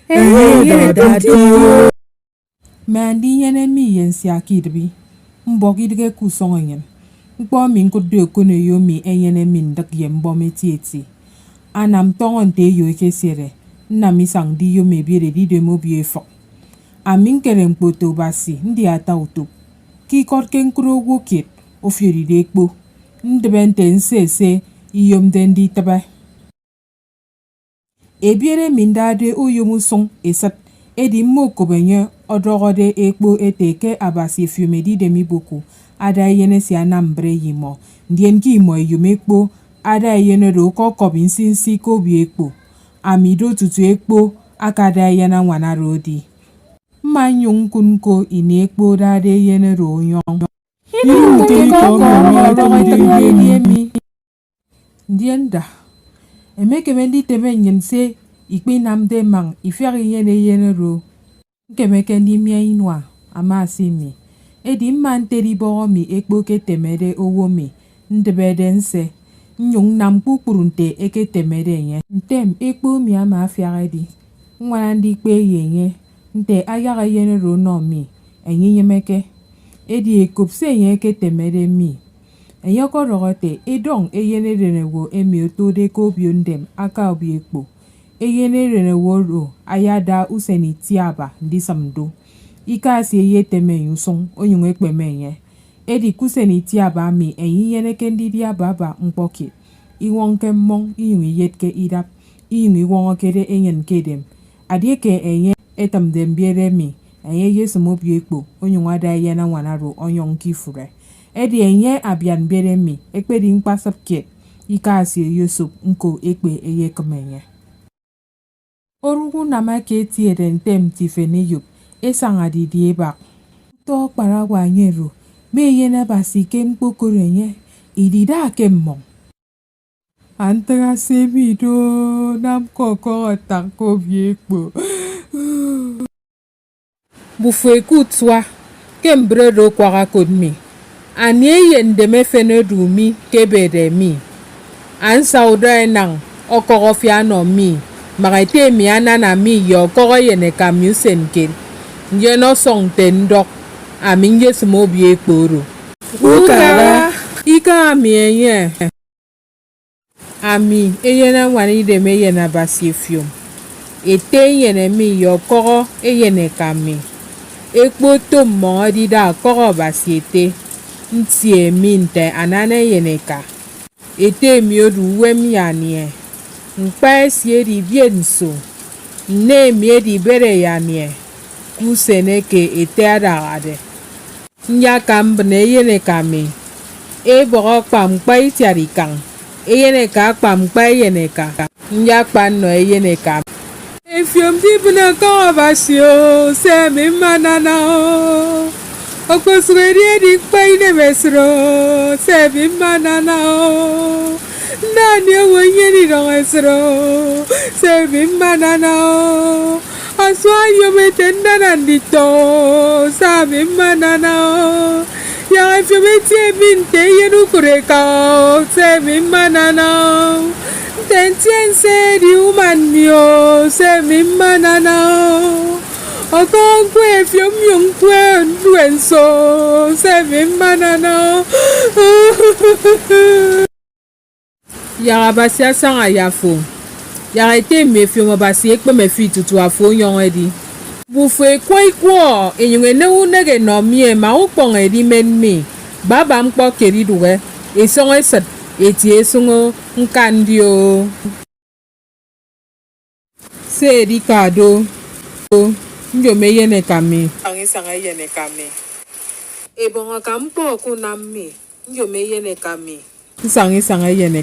Daddy. Mandi yene mi yensi akidbi. Mbogidge kusongen. Mpo min ko de kono yo mi eyene min dak yembo metieti. Anam tongon te yo kesere. Na mi sang di yo me bire di de mobie fo. Amin keren poto basi ndi ata uto. Ki kot ken kro wokit ofiori de ekpo. Ndebente nsese iyom den di taba. Ebine mindade uyomusong esat edi moko benye odrogode ekpo eteke abasi Efiom di demi boku ada yene si anam bre yimo ndien ki mo yumekpo ada yene ro kokop nsinsi ko bi ekpo amido tutu ekpo akada yena wana rodi manyung kunko ini ekpo dade yene ro yon ndienda emeke mendi teme nyense ikpe namde mang ifiari yene ro nkemeke ndi mia inwa amasi mi edi mman teri bogo mi ekpo ke temede owo mi ndebede nse nyung nam kpukpurunte eke temede nye ntem ekpo mi ama afiari di nwana ndi ikpe yenye nte ayaga yene ro no mi enyi nyemeke edi ekopse nye eke temede mi enyeko rogote edong eyene renewo emi otode ko obio ndem aka obio ekpo eyene renewo ro ayada useni tiaba ndi samdo ika si eye teme yusong onyung ekpe menye edi kuseni tiaba mi enyi yene kendi diaba mpoki iwonke mong iyung yetke idap iyung iwongokede enyen kedem adieke enye etam dembiere mi enye yesum obio ekpo onyung ada yena wanaro onyong kifure edi enye abian bere mi ekpe di nkpasap ke ika asi yosop nko ekpe eye kemenye orugu namake etiere ntem tifene yop esanga didi ebak to kparagwa nyero me yene basi ke mkpokoro nye idida ke mmong antara semido nam kokoro tanko biekpo bufwe kutwa kembre do kwara kodmi anie yende me fene dumi kebede mi Ansa Udo Enañ Okoho fiano mi magaite mi anana mi yo Okoho eyeneka mi usenke njeno song tendok amin yesum obio ekpo ukara ika mi enye ami eyena wani de me yena basi Efiom ete yene mi yo Okoho eyeneka mi ekpo to mo dida Okoho basi ete ntie mi nte anane eyeneka ete mi odu wem yanie nkpa esie di bienso nne mi edi bere yanie kuseneke ete adagade nyaka mbne eyeneka mi ebogo kpa mkpa itiarikang eyeneka kpa mkpa eyeneka nyakpa no eyeneka Efiom di bune Okoho basi o se mi manana o okosredi di kpa ine mesro se mi manana o nani wenye ni mesro se mi manana o aswa yo metenda nandito sa mi manana o ya Efiom tie binte yenu kureka se mi manana o tentiense di uman mio se mi manana o Okoho kwe Efiom yung kwe nduenso se mi manana yaga basi asanga yafo yaga ete mi Efiom basi ekpe me fi tutu afo nyong edi bufwe kwa ikwo enyung enewu nege no mie ma ukpong edi men mi baba mkpo keri duwe esong esat eti esongo nkandio se edi kado njo me eyeneka mi sanga eyeneka mi ebonga kampo kunam mi njo me eyeneka mi sanga eyeneka